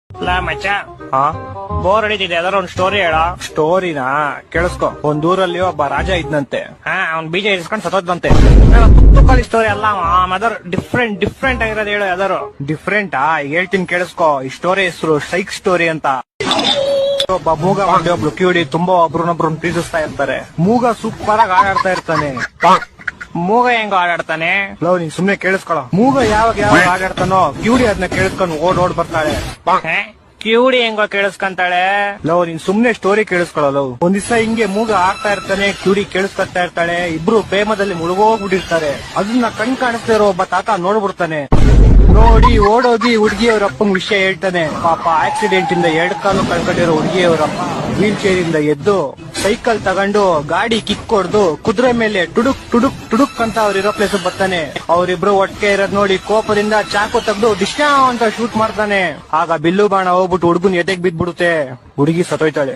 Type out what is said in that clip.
ಅಲ್ಲ ಮಚ್ಚ, ಹಾ ಬೋರ್ ಹೊಡಿತಿದೆ, ಯಾವ್ದಾರ ಒಂದ್ ಸ್ಟೋರಿ ಹೇಳ. ಸ್ಟೋರಿನಾ? ಕೇಳಿಸ್ಕೊ. ಒಂದೂರಲ್ಲಿ ಒಬ್ಬ ರಾಜ ಇದ್ನಂತೆ. ಅವ್ನ್ ಬೀಜ ಇಸ್ಕೊಂಡ್ ಸತ್ತೋದ್ನಂತೆ. ತುಕ್ಕಲಿ ಸ್ಟೋರಿ ಅಲ್ಲ, ಯಾವ್ದಾರು ಡಿಫ್ರೆಂಟ್ ಆಗಿರೋದು ಹೇಳು ಯಾವ್ದಾರು. ಡಿಫ್ರೆಂಟಾ? ಈಗ ಹೇಳ್ತೀನಿ ಕೇಳಿಸ್ಕೊ. ಈ ಸ್ಟೋರಿ ಹೆಸರು ಸೈಕ್ ಸ್ಟೋರಿ ಅಂತ. ಒಬ್ಬ ಮೂಗ ಮಾಡಿ ಒಬ್ಳು ಕಿವಿಡಿ ತುಂಬಾ ಒಬ್ರನ್ನೊಬ್ರನ್ನ ಪ್ರೀತಿಸ್ತಾ ಇರ್ತಾರೆ. ಮೂಗ ಸೂಪರ್ ಆಗಿ ಆಡಾಡ್ತಾ ಇರ್ತಾನೆ. ಮೂಗ ಹೆಂಗ ಆಡಾಡ್ತಾನೆ? ಲವ್, ನೀನ್ ಸುಮ್ನೆ ಕೇಳಿಸ್ಕೊಳ. ಮೂಗ ಯಾವಾಗ ಆಡಾಡ್ತಾನೋ ಕಿವಿಡಿ ಅದನ್ನ ಕೇಳಿಸ್ಕೊಂಡು ಓಡ್ ಬರ್ತಾಳೆ. ಕಿವುಡಿ ಹೆಂಗೋ ಕೇಳಿಸ್ಕೊಂತಾಳೆ? ಲವ್, ನೀನ್ ಸುಮ್ನೆ ಸ್ಟೋರಿ ಕೇಳಿಸ್ಕೊಳ. ಲವ್, ಒಂದ್ ದಿವಸ ಹಿಂಗೆ ಮೂಗ ಆಡ್ತಾ ಇರ್ತಾನೆ, ಕಿವಿಡಿ ಕೇಳಿಸ್ಕೊತಾ ಇರ್ತಾಳೆ. ಇಬ್ರು ಪ್ರೇಮದಲ್ಲಿ ಮುಳುಗೋಗ್ಬಿಟ್ಟಿರ್ತಾರೆ. ಅದನ್ನ ಕಣ್ ಕಾಣಿಸ್ತಾ ಇರೋ ಒಬ್ಬ ತಾತ ನೋಡ್ಬಿಡ್ತಾನೆ. ನೋಡಿ ಓಡೋಗಿ ಹುಡುಗಿಯವ್ರ ಅಪ್ಪಂಗ್ ವಿಷಯ ಹೇಳ್ತಾನೆ. ಪಾಪ ಆಕ್ಸಿಡೆಂಟ್ ಇಂದ 2 ಕಾಲು ಕಳ್ಕೊಂಡಿರೋ ಹುಡುಗಿಯವರಪ್ಪ ವೀಲ್ ಚೇರ್ ಇಂದ ಎದ್ದು ಸೈಕಲ್ ತಗೊಂಡು ಗಾಡಿ ಕಿಕ್ ಹೊಡ್ದು ಕುದುರೆ ಮೇಲೆ ಟುಡುಕ್ ಟುಡುಕ್ ಟುಡುಕ್ ಅಂತ ಅವ್ರಿರೋ ಪ್ಲೇಸ್ ಬರ್ತಾನೆ. ಅವ್ರಿಬ್ರು ಒಟ್ಟಿಗೆ ಇರೋದ್ ನೋಡಿ ಕೋಪದಿಂದ ಚಾಕು ತೆಗ್ದು ಡಿಶ್ನಾ ಅಂತ ಶೂಟ್ ಮಾಡ್ತಾನೆ. ಆಗ ಬಿಲ್ಲು ಬಾಣ ಹೋಗ್ಬಿಟ್ಟು ಹುಡುಗನ್ ಎದೆಗ್ ಬಿದ್ಬಿಡುತ್ತೆ. ಹುಡುಗಿ ಸತ್ತೋಯ್ತಾಳೆ.